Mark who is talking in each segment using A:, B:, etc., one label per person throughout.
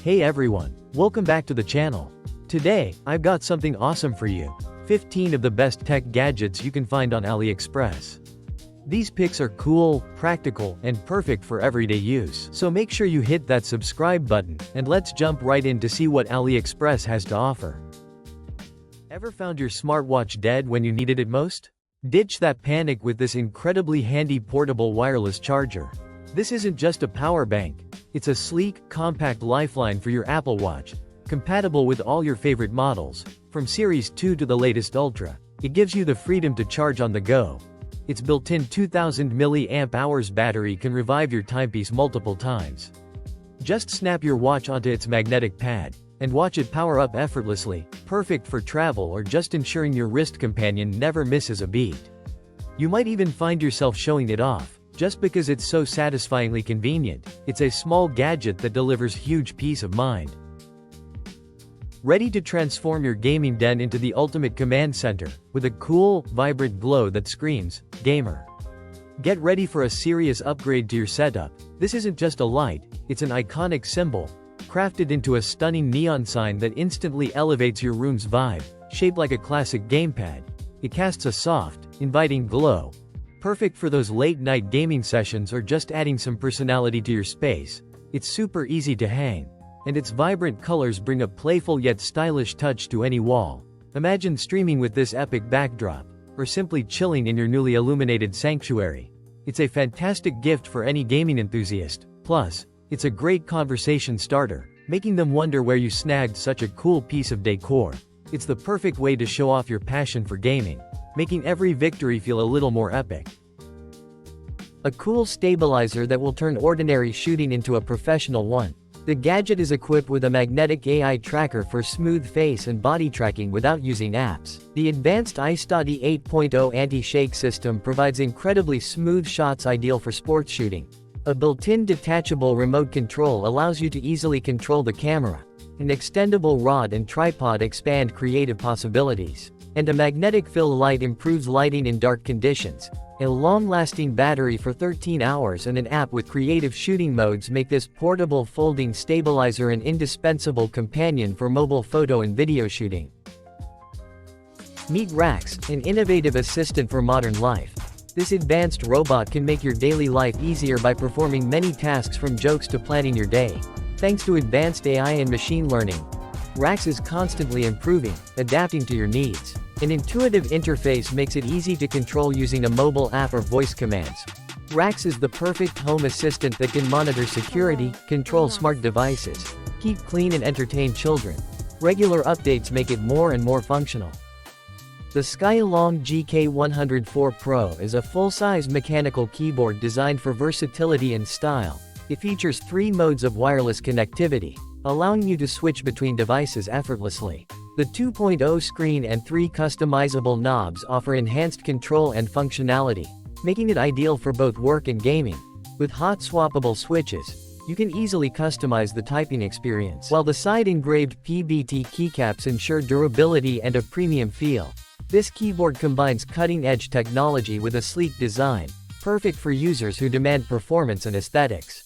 A: Hey everyone, welcome back to the channel. Today, I've got something awesome for you. 15 of the best tech gadgets you can find on Aliexpress. These picks are cool, practical, and perfect for everyday use. So make sure you hit that subscribe button, and let's jump right in to see what Aliexpress has to offer. Ever found your smartwatch dead when you needed it most? Ditch that panic with this incredibly handy portable wireless charger. This isn't just a power bank. It's a sleek, compact lifeline for your Apple Watch, compatible with all your favorite models, from Series 2 to the latest Ultra. It gives you the freedom to charge on the go. Its built-in 2000 mAh battery can revive your timepiece multiple times. Just snap your watch onto its magnetic pad, and watch it power up effortlessly, perfect for travel or just ensuring your wrist companion never misses a beat. You might even find yourself showing it off, just because it's so satisfyingly convenient. It's a small gadget that delivers huge peace of mind. Ready to transform your gaming den into the ultimate command center, with a cool, vibrant glow that screams, gamer. Get ready for a serious upgrade to your setup. This isn't just a light, it's an iconic symbol, crafted into a stunning neon sign that instantly elevates your room's vibe. Shaped like a classic gamepad, it casts a soft, inviting glow, perfect for those late-night gaming sessions or just adding some personality to your space. It's super easy to hang, and its vibrant colors bring a playful yet stylish touch to any wall. Imagine streaming with this epic backdrop, or simply chilling in your newly illuminated sanctuary. It's a fantastic gift for any gaming enthusiast. Plus, it's a great conversation starter, making them wonder where you snagged such a cool piece of decor. It's the perfect way to show off your passion for gaming, making every victory feel a little more epic. A cool stabilizer that will turn ordinary shooting into a professional one. The gadget is equipped with a magnetic AI tracker for smooth face and body tracking without using apps. The advanced iStudy 8.0 anti-shake system provides incredibly smooth shots ideal for sports shooting. A built-in detachable remote control allows you to easily control the camera. An extendable rod and tripod expand creative possibilities. And a magnetic fill light improves lighting in dark conditions. A long-lasting battery for 13 hours and an app with creative shooting modes make this portable folding stabilizer an indispensable companion for mobile photo and video shooting. Meet Rax, an innovative assistant for modern life. This advanced robot can make your daily life easier by performing many tasks from jokes to planning your day. Thanks to advanced AI and machine learning, Rax is constantly improving, adapting to your needs. An intuitive interface makes it easy to control using a mobile app or voice commands. Rax is the perfect home assistant that can monitor security, control smart devices, keep clean and entertain children. Regular updates make it more and more functional. The Skylong GK104 Pro is a full-size mechanical keyboard designed for versatility and style. It features 3 modes of wireless connectivity, allowing you to switch between devices effortlessly. The 2.0 screen and 3 customizable knobs offer enhanced control and functionality, making it ideal for both work and gaming. With hot swappable switches, you can easily customize the typing experience, while the side-engraved PBT keycaps ensure durability and a premium feel. This keyboard combines cutting-edge technology with a sleek design, perfect for users who demand performance and aesthetics.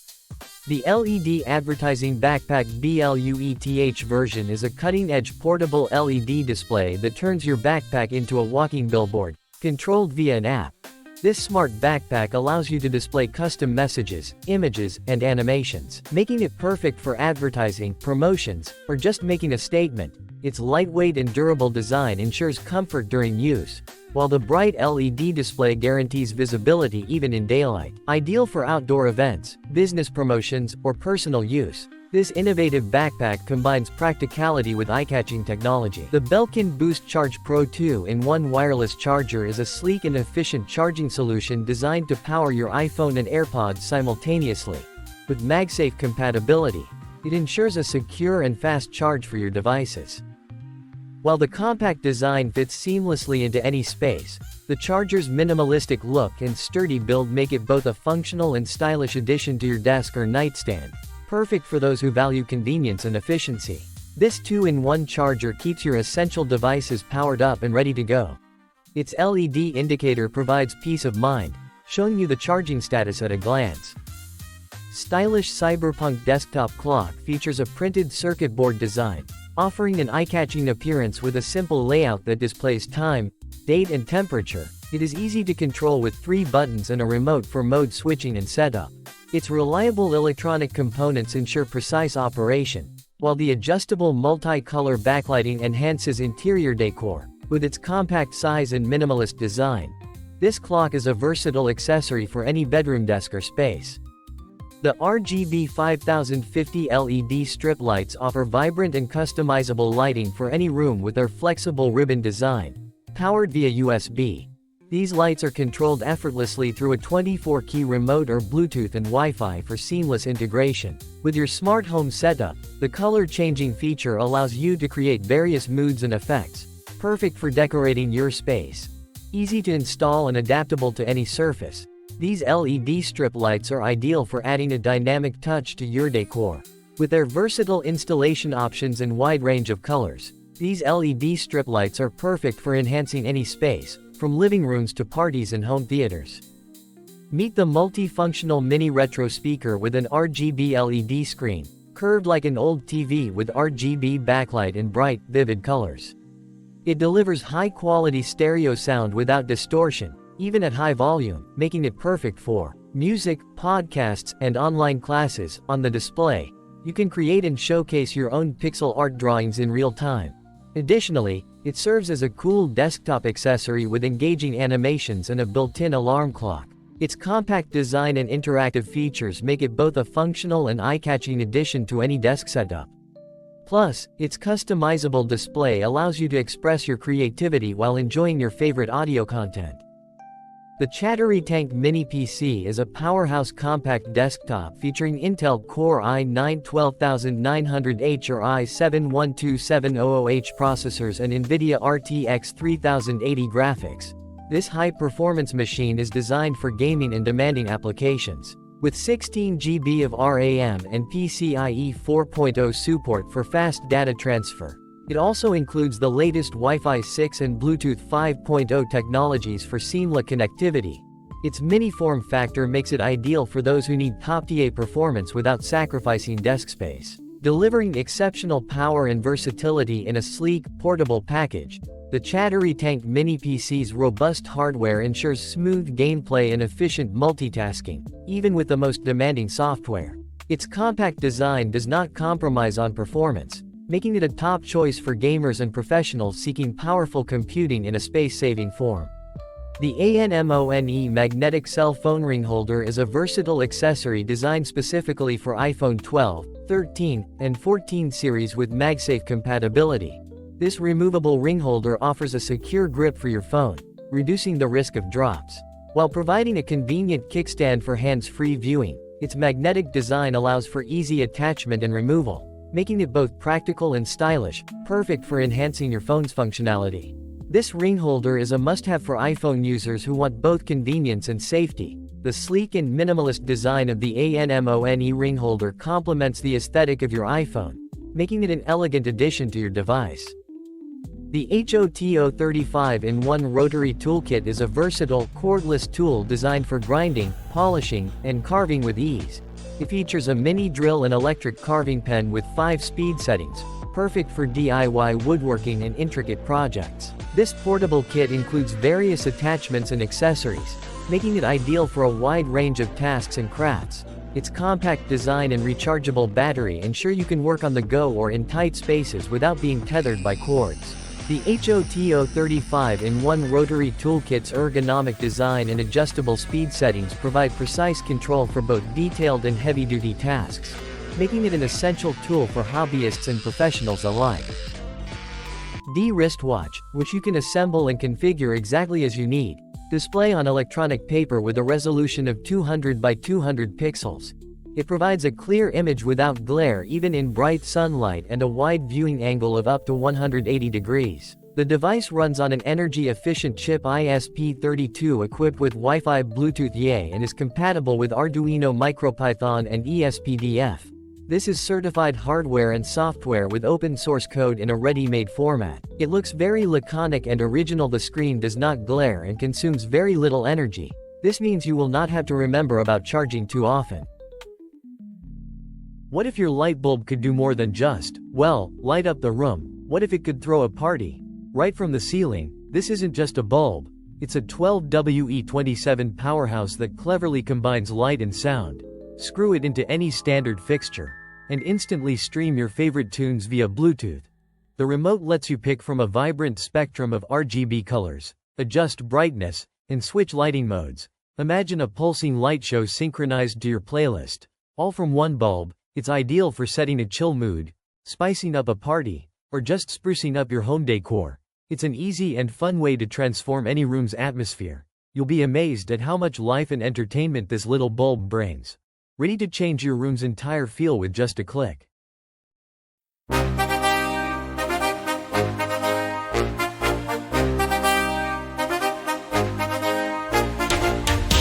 A: The LED Advertising Backpack BLUETH version is a cutting-edge portable LED display that turns your backpack into a walking billboard, controlled via an app. This smart backpack allows you to display custom messages, images, and animations, making it perfect for advertising, promotions, or just making a statement. Its lightweight and durable design ensures comfort during use, while the bright LED display guarantees visibility even in daylight. Ideal for outdoor events, business promotions, or personal use, this innovative backpack combines practicality with eye-catching technology. The Belkin Boost Charge Pro 2-in-1 wireless charger is a sleek and efficient charging solution designed to power your iPhone and AirPods simultaneously. With MagSafe compatibility, it ensures a secure and fast charge for your devices. While the compact design fits seamlessly into any space, the charger's minimalistic look and sturdy build make it both a functional and stylish addition to your desk or nightstand, perfect for those who value convenience and efficiency. This 2-in-1 charger keeps your essential devices powered up and ready to go. Its LED indicator provides peace of mind, showing you the charging status at a glance. stylish cyberpunk desktop clock features a printed circuit board design, offering an eye-catching appearance with a simple layout that displays time, date and temperature. It is easy to control with 3 buttons and a remote for mode switching and setup. Its reliable electronic components ensure precise operation, while the adjustable multi-color backlighting enhances interior decor. With its compact size and minimalist design, this clock is a versatile accessory for any bedroom desk or space. The RGB 5050 LED strip lights offer vibrant and customizable lighting for any room with their flexible ribbon design, powered via USB. These lights are controlled effortlessly through a 24-key remote or Bluetooth and Wi-Fi for seamless integration. With your smart home setup, the color changing feature allows you to create various moods and effects, perfect for decorating your space. Easy to install and adaptable to any surface, these LED strip lights are ideal for adding a dynamic touch to your decor. With their versatile installation options and wide range of colors, these LED strip lights are perfect for enhancing any space, from living rooms to parties and home theaters. Meet the multifunctional mini retro speaker with an RGB LED screen, curved like an old TV with RGB backlight in bright, vivid colors. It delivers high-quality stereo sound without distortion, even at high volume, making it perfect for music, podcasts, and online classes. On the display, you can create and showcase your own pixel art drawings in real time. Additionally, it serves as a cool desktop accessory with engaging animations and a built-in alarm clock. Its compact design and interactive features make it both a functional and eye-catching addition to any desk setup. Plus, its customizable display allows you to express your creativity while enjoying your favorite audio content. The Chattery Tank Mini PC is a powerhouse compact desktop featuring Intel Core i9-12900H or i7-12700H processors and NVIDIA RTX 3080 graphics. This high-performance machine is designed for gaming and demanding applications. With 16 GB of RAM and PCIe 4.0 support for fast data transfer. It also includes the latest Wi-Fi 6 and Bluetooth 5.0 technologies for seamless connectivity. Its mini form factor makes it ideal for those who need top-tier performance without sacrificing desk space. Delivering exceptional power and versatility in a sleek, portable package, the Chattery Tank Mini PC's robust hardware ensures smooth gameplay and efficient multitasking, even with the most demanding software. Its compact design does not compromise on performance, making it a top choice for gamers and professionals seeking powerful computing in a space-saving form. The ANMONE magnetic cell phone ring holder is a versatile accessory designed specifically for iPhone 12, 13, and 14 series with MagSafe compatibility. This removable ring holder offers a secure grip for your phone, reducing the risk of drops, while providing a convenient kickstand for hands-free viewing. Its magnetic design allows for easy attachment and removal, making it both practical and stylish, perfect for enhancing your phone's functionality. This ring holder is a must-have for iPhone users who want both convenience and safety. The sleek and minimalist design of the ANMONE ring holder complements the aesthetic of your iPhone, making it an elegant addition to your device. The HOTO 35-in-1 rotary toolkit is a versatile, cordless tool designed for grinding, polishing, and carving with ease. It features a mini drill and electric carving pen with 5 speed settings, perfect for DIY woodworking and intricate projects. This portable kit includes various attachments and accessories, making it ideal for a wide range of tasks and crafts. Its compact design and rechargeable battery ensure you can work on the go or in tight spaces without being tethered by cords. The HOTO 35-in-1 rotary toolkit's ergonomic design and adjustable speed settings provide precise control for both detailed and heavy-duty tasks, making it an essential tool for hobbyists and professionals alike. The wristwatch, which you can assemble and configure exactly as you need, display on electronic paper with a resolution of 200 by 200 pixels. It provides a clear image without glare even in bright sunlight and a wide viewing angle of up to 180 degrees. The device runs on an energy-efficient chip ISP32 equipped with Wi-Fi Bluetooth UY and is compatible with Arduino MicroPython and ESPDF. This is certified hardware and software with open source code in a ready-made format. It looks very laconic and original. The screen does not glare and consumes very little energy. This means you will not have to remember about charging too often. What if your light bulb could do more than just, well, light up the room? What if it could throw a party? Right from the ceiling. This isn't just a bulb. It's a 12WE27 powerhouse that cleverly combines light and sound. Screw it into any standard fixture and instantly stream your favorite tunes via Bluetooth. The remote lets you pick from a vibrant spectrum of RGB colors, adjust brightness, and switch lighting modes. Imagine a pulsing light show synchronized to your playlist. All from one bulb. It's ideal for setting a chill mood, spicing up a party, or just sprucing up your home decor. It's an easy and fun way to transform any room's atmosphere. You'll be amazed at how much life and entertainment this little bulb brings. Ready to change your room's entire feel with just a click.